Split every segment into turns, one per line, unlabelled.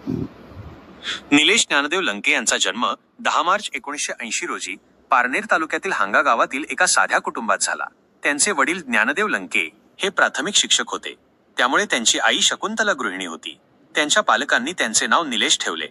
निलेश ज्ञानदेव लंके यांचा जन्म 10 मार्च 1980 रोजी पारनेर तालुक्यातील हांगा गावातील एका साध्या कुटुंबात झाला। त्यांचे वडील ज्ञानदेव लंके हे प्राथमिक शिक्षक होते, त्यामुळे त्यांची आई शकुंतला गृहिणी होती। त्यांच्या पालकांनी त्यांचे नाव निलेश ठेवले।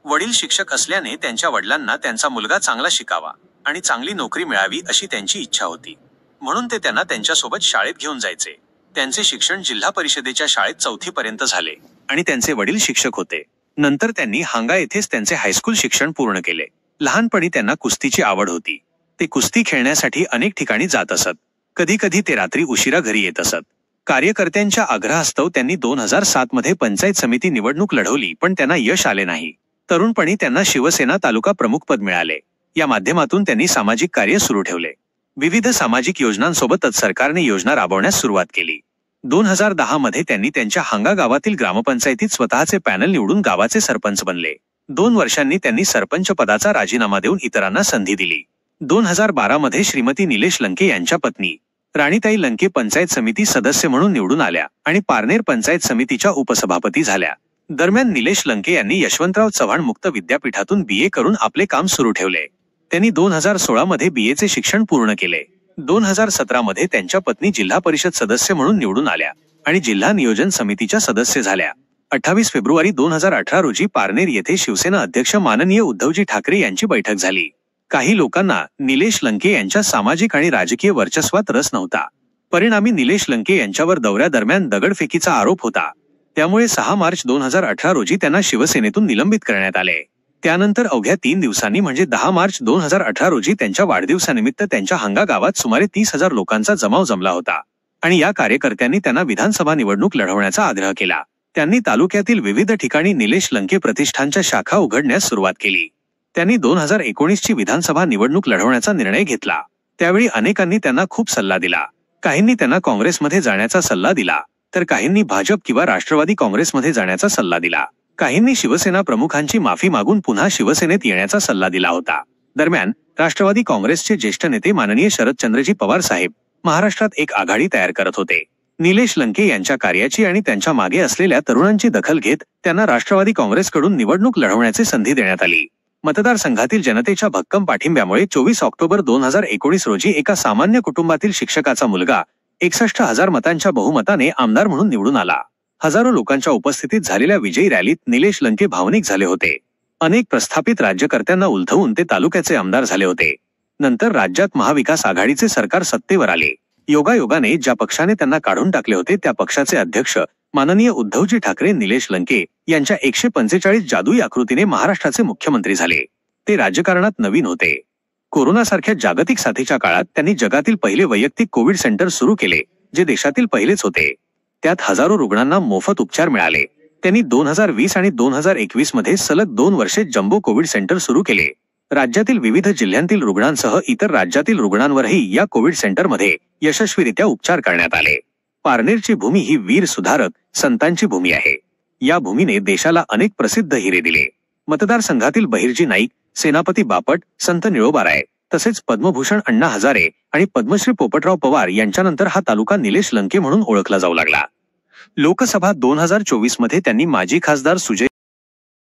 वडील शिक्षक असल्याने त्यांच्या वडिलांना त्यांचा मुलगा चांगला शिकावा आणि चांगली नोकरी मिळावी अशी त्यांची इच्छा होती, म्हणून ते त्यांना त्यांच्यासोबत शाळेत घेऊन जायचे। त्यांचे शिक्षण जिल्हा परिषदेच्या शाळेत 4थी पर्यंत झाले आणि त्यांचे वडील शिक्षक होते। नंतर त्यांनी हांगा येथेच त्यांचे हायस्कूल शिक्षण पूर्ण केले। लहानपणी त्यांना कुस्तीची आवड होती। ते कुस्ती खेळण्यासाठी अनेक ठिकाणी जात असत। कधी कधी ते रात्री उशिरा घरी येत असत। कार्यकर्त्यांच्या आग्रहास्तव त्यांनी 2007 मध्ये पंचायत समिती निवडणूक लढवली, पण त्यांना यश आले नाही। तरुणपणी त्यांना शिवसेना तालुका प्रमुख पद मिळाले। या माध्यमातून त्यांनी सामाजिक कार्य सुरू ठेवले। विविध सामाजिक योजनांसोबतच सरकारने योजना राबवण्यास सुरुवात केली। 2010 मध्ये त्यांनी त्यांच्या हांगा गावातील ग्रामपंचायतीत स्वतःचे पॅनल निवडून गावाचे सरपंच बनले। 2 वर्षांनी त्यांनी सरपंच पदाचा राजीनामा देऊन इतरांना संधी दिली। 2012 मध्ये श्रीमती निलेश लंके यांच्या पत्नी राणीताई लंके पंचायत समिती सदस्य म्हणून निवडून आल्या आणि पारनेर पंचायत समितीच्या उपसभापती झाल्या। दरम्यान निलेश लंके यांनी यशवंतराव चव्हाण मुक्त विद्यापीठातून BA करून आपले काम सुरू ठेवले। त्यांनी 2016 मध्ये BA चे शिक्षण पूर्ण केले। 2017 मध्ये त्यांच्या पत्नी जिल्हा परिषद सदस्य म्हणून निवडून आल्या आणि जिल्हा नियोजन समितीच्या सदस्य झाल्या। 28 फेब्रुवारी 2018 रोजी पारनेर येथे शिवसेना अध्यक्ष माननीय उद्धवजी ठाकरे यांची बैठक झाली। काही लोकांना निलेश लंके यांच्या सामाजिक आणि राजकीय वर्चस्वात रस नव्हता। परिणामी निलेश लंके यांच्यावर दौऱ्यादरम्यान दगडफेकीचा आरोप होता। त्यामुळे 6 मार्च 2018 रोजी त्यांना शिवसेनेतून निलंबित करण्यात आले। त्यानंतर अवघ्या 3 दिवसांनी म्हणजे 10 मार्च 2018 रोजी त्यांच्या वाढदिवसानिमित्त त्यांच्या हांगा गावात सुमारे 30,000 लोकांचा जमाव जमला होता आणि या कार्यकर्त्यांनी त्यांना विधानसभा निवडणूक लढवण्याचा आग्रह केला। त्यांनी तालुक्यातील विविध ठिकाणी निलेश लंके प्रतिष्ठानच्या शाखा उघडण्यास सुरुवात केली। त्यांनी 2019 ची विधानसभा निवडणूक लढवण्याचा निर्णय घेतला। त्यावेळी अनेकांनी त्यांना खूप सल्ला दिला। काहींनी त्यांना काँग्रेसमध्ये जाण्याचा सल्ला दिला, तर काहींनी भाजप किंवा राष्ट्रवादी काँग्रेसमध्ये जाण्याचा सल्ला दिला। काहींनी शिवसेना प्रमुखांची माफी मागून पुन्हा शिवसेनेत येण्याचा सल्ला दिला होता। दरम्यान राष्ट्रवादी काँग्रेसचे ज्येष्ठ नेते माननीय शरदचंद्रजी पवार साहेब महाराष्ट्रात एक आघाडी तयार करत होते। निलेश लंके यांच्या कार्याची आणि त्यांच्या मागे असलेल्या तरुणांची दखल घेत त्यांना राष्ट्रवादी काँग्रेसकडून निवडणूक लढवण्याची संधी देण्यात आली। मतदारसंघातील जनतेच्या भक्कम पाठिंब्यामुळे 24 ऑक्टोबर 2019 रोजी एका सामान्य कुटुंबातील शिक्षकाचा मुलगा 61,000 मतांच्या बहुमताने आमदार म्हणून निवडून आला। हजारो लोकांच्या उपस्थितीत झालेल्या विजयी रॅलीत निलेश लंके भावनिक झाले होते। अनेक प्रस्थापित राज्यकर्त्यांना उलथवून ते तालुक्याचे आमदार झाले होते। नंतर राज्यात महाविकास आघाडीचे सरकार सत्तेवर आले। योगायोगाने ज्या पक्षाने त्यांना काढून टाकले होते त्या पक्षाचे अध्यक्ष माननीय उद्धवजी ठाकरे निलेश लंके यांच्या 145 जादुई आकृतीने महाराष्ट्राचे मुख्यमंत्री झाले। ते राजकारणात नवीन होते। कोरोनासारख्या जागतिक साथीच्या काळात त्यांनी जगातील पहिले वैयक्तिक कोविड सेंटर सुरू केले, जे देशातील पहिलेच होते। त्यात हजारो रुग्णांना मोफत उपचार मिळाले। त्यांनी 2020 आणि 2021 मध्ये सलग 2 वर्षे जम्बो कोविड सेंटर सुरू केले। राज्यातील विविध जिल्ह्यांतील रुग्णांसह इतर राज्यातील रुग्णांवरही या कोविड सेंटरमध्ये यशस्वीरित्या उपचार करण्यात आले। पारनेरची भूमी ही वीर सुधारक संतांची भूमी आहे। या भूमीने देशाला अनेक प्रसिद्ध हिरे दिले। मतदारसंघातील बहिर्जी नाईक, सेनापती बापट, संत निळोबाराय तसेच पद्मभूषण अण्णा हजारे आणि पद्मश्री पोपटराव पवार यांच्यानंतर हा तालुका निलेश लंके म्हणून ओळखला जाऊ लागला। लोकसभा 2024 मध्ये त्यांनी माजी खासदार सुजय